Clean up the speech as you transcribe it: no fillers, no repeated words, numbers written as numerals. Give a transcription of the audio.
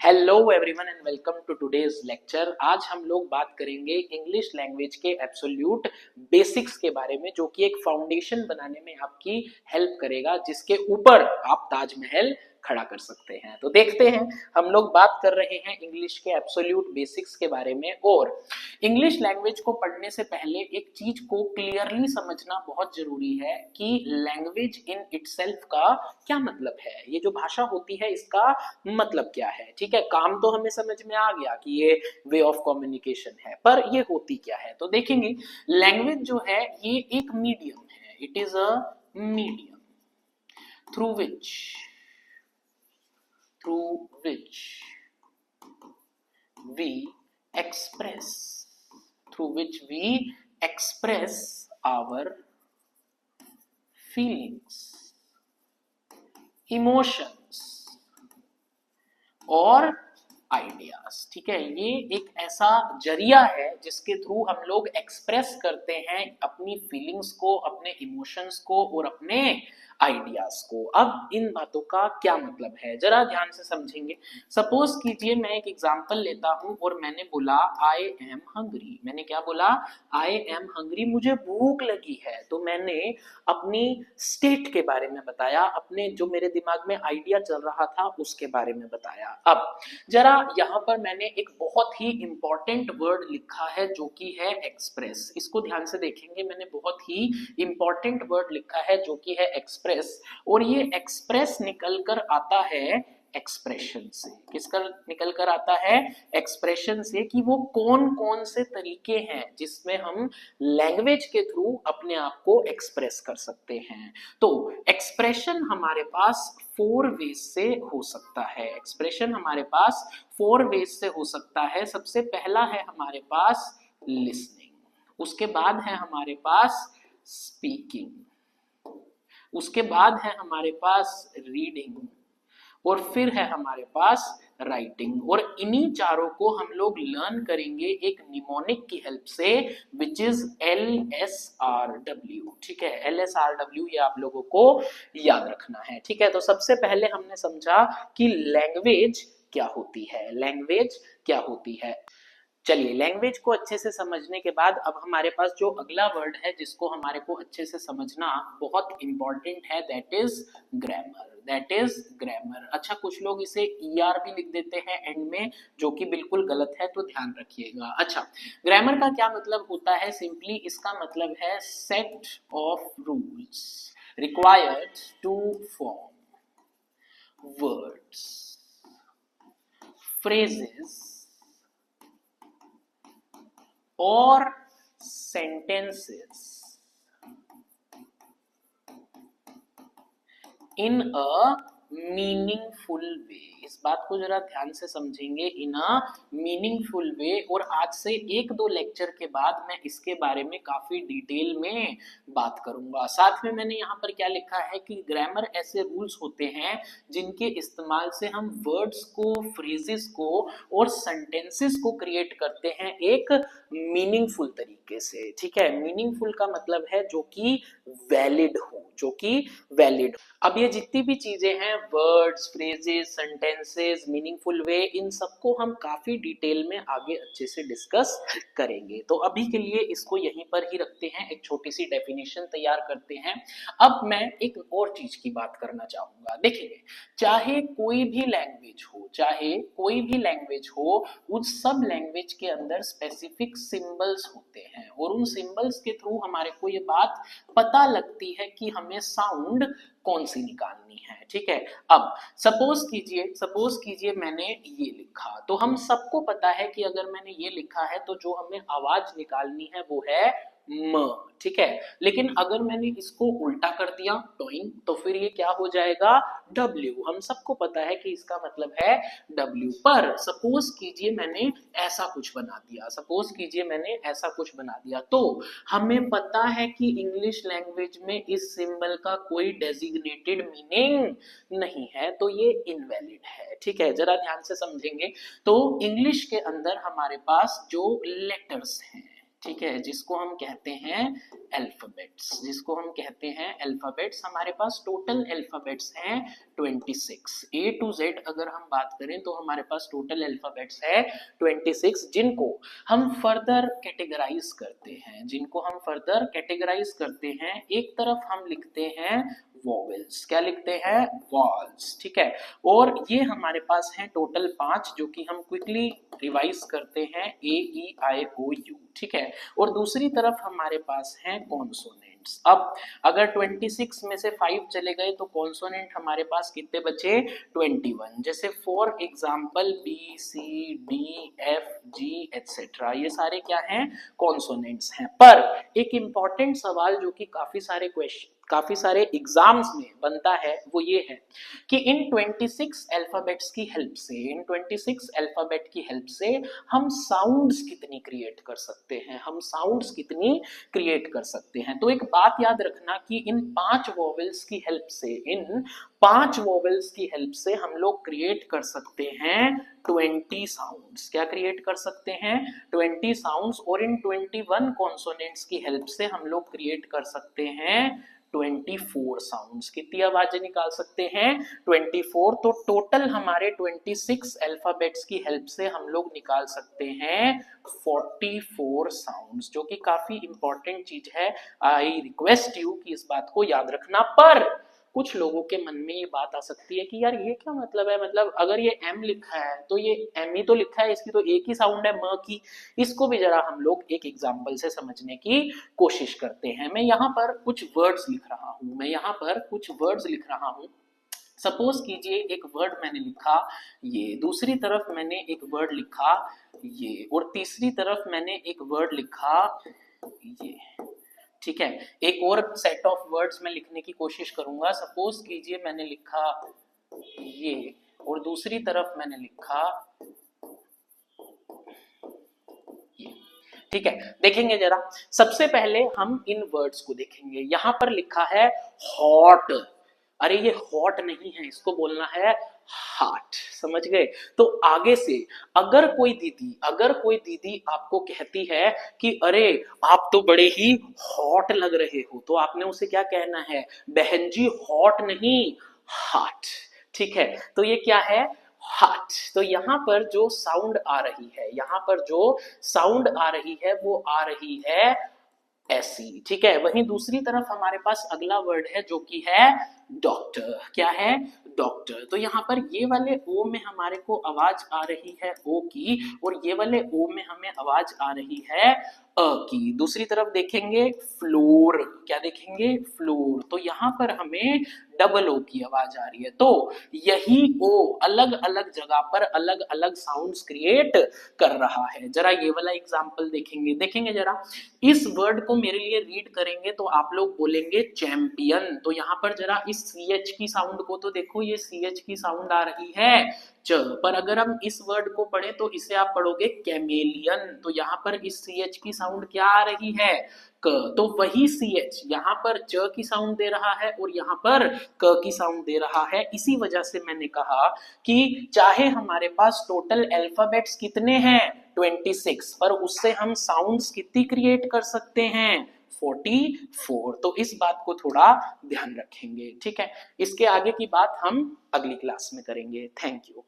Hello everyone and welcome to today's lecture. आज हम लोग बात करेंगे इंग्लिश लैंग्वेज के एब्सोल्यूट बेसिक्स के बारे में, जो कि एक फाउंडेशन बनाने में आपकी हेल्प करेगा, जिसके ऊपर आप ताजमहल खड़ा कर सकते हैं। तो देखते हैं, हम लोग बात कर रहे हैं इंग्लिश के एब्सोल्यूट बेसिक्स के बारे में। और इंग्लिश लैंग्वेज को पढ़ने से पहले एक चीज को क्लियरली समझना बहुत जरूरी है कि लैंग्वेज इन इटसेल्फ का क्या मतलब है। ये जो भाषा होती है इसका मतलब क्या है। ठीक है, काम तो हमें समझ में आ गया कि ये वे ऑफ कम्युनिकेशन है, पर ये होती क्या है। तो देखेंगे, लैंग्वेज जो है ये एक मीडियम है। It is a medium through which we express our feelings, emotions और आइडियाज। ठीक है, ये एक ऐसा जरिया है जिसके थ्रू हम लोग एक्सप्रेस करते हैं अपनी फीलिंग्स को, अपने इमोशंस को और अपने आइडियाज को। अब इन बातों का क्या मतलब है, जरा ध्यान से समझेंगे। सपोज कीजिए मैं एक एग्जांपल लेता हूं और मैंने बोला आई एम हंग्री। मैंने क्या बोला? आई एम हंग्री, मुझे भूख लगी है। तो मैंने अपनी स्टेट के बारे में बताया, अपने जो मेरे दिमाग में आइडिया चल रहा था उसके बारे में बताया। अब जरा यहाँ पर मैंने एक बहुत ही इंपॉर्टेंट वर्ड लिखा है जो कि है एक्सप्रेस। इसको ध्यान से देखेंगे, मैंने बहुत ही इंपॉर्टेंट वर्ड लिखा है जो कि है एक्सप्रेस। और ये एक्सप्रेस निकल कर आता है एक्सप्रेशन से। किसका निकल कर आता है? एक्सप्रेशन से। कि वो कौन कौन से तरीके हैं जिसमें हम लैंग्वेज के थ्रू अपने आप को एक्सप्रेस कर सकते हैं। तो एक्सप्रेशन हमारे पास 4 वेज से हो सकता है। एक्सप्रेशन हमारे पास 4 वेज से हो सकता है। सबसे पहला है हमारे पास लिसनिंग, उसके बाद है हमारे पास स्पीकिंग, उसके बाद है हमारे पास रीडिंग और फिर है हमारे पास राइटिंग। और इन्हीं चारों को हम लोग लर्न करेंगे एक निमोनिक की हेल्प से, विच इज LSRW। ठीक है, LSRW ये आप लोगों को याद रखना है। ठीक है, तो सबसे पहले हमने समझा कि लैंग्वेज क्या होती है। लैंग्वेज क्या होती है। चलिए, लैंग्वेज को अच्छे से समझने के बाद अब हमारे पास जो अगला वर्ड है जिसको हमारे को अच्छे से समझना बहुत इंपॉर्टेंट है, that is grammar. That is grammar. अच्छा, कुछ लोग इसे ER भी लिख देते हैं एंड में, जो कि बिल्कुल गलत है, तो ध्यान रखिएगा। अच्छा, ग्रामर का क्या मतलब होता है? सिंपली इसका मतलब है set of rules required to form words, phrases or sentences in a meaningful way। इस बात को जरा ध्यान से समझेंगे, इन अ मीनिंगफुल वे। और आज से 1-2 लेक्चर के बाद मैं इसके बारे में काफी डिटेल में बात करूंगा। साथ में मैंने यहाँ पर क्या लिखा है कि ग्रामर ऐसे रूल्स होते हैं जिनके इस्तेमाल से हम वर्ड्स को, फ्रेजेस को और सेंटेंसेस को क्रिएट करते हैं एक मीनिंगफुल तरीके से। ठीक है, मीनिंगफुल का मतलब है जो कि वैलिड हो, जो कि वैलिड। अब ये जितनी भी चीजें हैं, words, phrases, sentences, meaningful way, इन सबको हम काफी डिटेल में आगे अच्छे से डिस्कस करेंगे। तो अभी के लिए इसको यहीं पर ही रखते हैं, एक छोटी सी डेफिनेशन तैयार करते हैं। अब मैं एक और चीज की बात करना चाहूंगा। देखिए, चाहे कोई भी लैंग्वेज हो, उस सब लैंग्वेज के अंदर स्पेसिफिक सिंबल्स होते हैं और उन सिंबल्स के थ्रू हमारे को ये बात पता लगती है कि हमें साउंड कौन सी निकालनी है। ठीक है, अब सपोज कीजिए मैंने ये लिखा, तो हम सबको पता है कि अगर मैंने ये लिखा है तो जो हमें आवाज निकालनी है वो है म। ठीक है, लेकिन अगर मैंने इसको उल्टा कर दिया टोइंग, तो फिर ये क्या हो जाएगा? W। हम सबको पता है कि इसका मतलब है W। पर सपोज कीजिए मैंने ऐसा कुछ बना दिया, तो हमें पता है कि इंग्लिश लैंग्वेज में इस सिंबल का कोई डेजिग्नेटेड मीनिंग नहीं है, तो ये इनवैलिड है। ठीक है, जरा ध्यान से समझेंगे। तो इंग्लिश के अंदर हमारे पास जो लेटर्स हैं, ठीक है, जिसको हम कहते हैं अल्फाबेट्स, जिसको हम कहते हैं अल्फाबेट्स। हमारे पास टोटल अल्फाबेट्स हैं 26। ए टू जेड अगर हम बात करें तो हमारे पास टोटल अल्फाबेट्स है 26, जिनको हम फर्दर कैटेगराइज करते हैं, जिनको हम फर्दर कैटेगराइज करते हैं। एक तरफ हम लिखते हैं वॉवेल्स, क्या लिखते हैं, वॉल्स, ठीक है। और ये हमारे पास हैं टोटल 5, जो कि हम क्विकली रिवाइज करते हैं, ए ई आई ओ यू, ठीक है। और दूसरी तरफ हमारे पास हैं कॉन्सोनेंट्स। अब अगर 26 में से 5 चले गए तो कॉन्सोनेंट हमारे पास कितने बचे, 21। जैसे for example B C D F G etcetera, ये सारे क्या हैं, कॉन्सोनेंट्स हैं। पर एक इंपॉर्टेंट सवाल जो कि काफी सारे एग्जाम्स में बनता है, वो ये है कि इन 26 अल्फाबेट्स की हेल्प से, इन 26 अल्फाबेट की हेल्प से हम साउंड्स कितनी क्रिएट कर सकते हैं, हम साउंड्स कितनी क्रिएट कर सकते हैं। तो एक बात याद रखना कि इन 5 वॉवेल्स की हेल्प से, इन 5 वॉवेल्स की हेल्प से हम लोग क्रिएट कर सकते हैं 20 साउंड्स। क्या क्रिएट कर सकते हैं, 20 साउंड्स। और इन 21 कॉन्सोनेंट्स की हेल्प से हम लोग क्रिएट कर सकते हैं 24 साउंड्स। कितनी आवाजें निकाल सकते हैं, 24। तो टोटल हमारे 26 अल्फाबेट्स की हेल्प से हम लोग निकाल सकते हैं 44 साउंड्स, जो कि काफी इंपॉर्टेंट चीज है। आई रिक्वेस्ट यू कि इस बात को याद रखना। पर कुछ लोगों के मन में ये बात आ सकती है कि यार ये क्या मतलब है, मतलब अगर ये एम लिखा है तो ये एम ही तो लिखा है, इसकी तो एक ही साउंड है म की। इसको भी जरा हम लोग एक एग्जांपल से समझने की कोशिश करते हैं। मैं यहाँ पर कुछ वर्ड्स लिख रहा हूँ, मैं यहाँ पर कुछ वर्ड्स लिख रहा हूँ। सपोज कीजिए एक वर्ड मैंने लिखा ये, दूसरी तरफ मैंने एक वर्ड लिखा ये, और तीसरी तरफ मैंने एक वर्ड लिखा ये, ठीक है। एक और सेट ऑफ वर्ड्स में लिखने की कोशिश करूंगा। सपोज कीजिए मैंने लिखा ये, और दूसरी तरफ मैंने लिखा ये, ठीक है। देखेंगे जरा, सबसे पहले हम इन वर्ड्स को देखेंगे। यहां पर लिखा है हॉट, अरे ये हॉट नहीं है, इसको बोलना है हार्ट, समझ गए। तो आगे से अगर कोई दीदी आपको कहती है कि अरे आप तो बड़े ही हॉट लग रहे हो, तो आपने उसे क्या कहना है, बहन जी हॉट नहीं, हार्ट, ठीक है। तो ये क्या है, हार्ट। तो यहाँ पर जो साउंड आ रही है, यहाँ पर जो साउंड आ रही है वो आ रही है ऐसी, ठीक है। वहीं दूसरी तरफ हमारे पास अगला वर्ड है जो कि है डॉक्टर। क्या है, डॉक्टर। तो यहाँ पर ये वाले ओ में हमारे को आवाज आ रही है ओ की, और ये वाले ओ में हमें आवाज आ रही है अ की। दूसरी तरफ देखेंगे फ्लोर, क्या देखेंगे, फ्लोर। तो यहाँ पर हमें डबल ओ की आवाज आ रही है। तो यही ओ अलग अलग जगह पर अलग अलग साउंड्स क्रिएट कर रहा है। जरा ये वाला एग्जांपल देखेंगे जरा। इस वर्ड को मेरे लिए रीड करेंगे तो आप लोग बोलेंगे चैंपियन। तो यहाँ पर जरा इस सी एच की साउंड को तो देखो, ये सी एच की साउंड आ रही है च। पर अगर हम इस वर्ड को पढ़े तो इसे आप पढ़ोगे कैमेलियन। तो यहाँ पर इस सी एच की साउंड क्या आ रही है, क। तो वही सी एच यहाँ पर च की साउंड दे रहा है और यहाँ पर क की साउंड दे रहा है। इसी वजह से मैंने कहा कि चाहे हमारे पास टोटल अल्फाबेट्स कितने हैं 26, पर उससे हम साउंड्स कितनी क्रिएट कर सकते हैं 44। तो इस बात को थोड़ा ध्यान रखेंगे, ठीक है। इसके आगे की बात हम अगली क्लास में करेंगे। Thank you.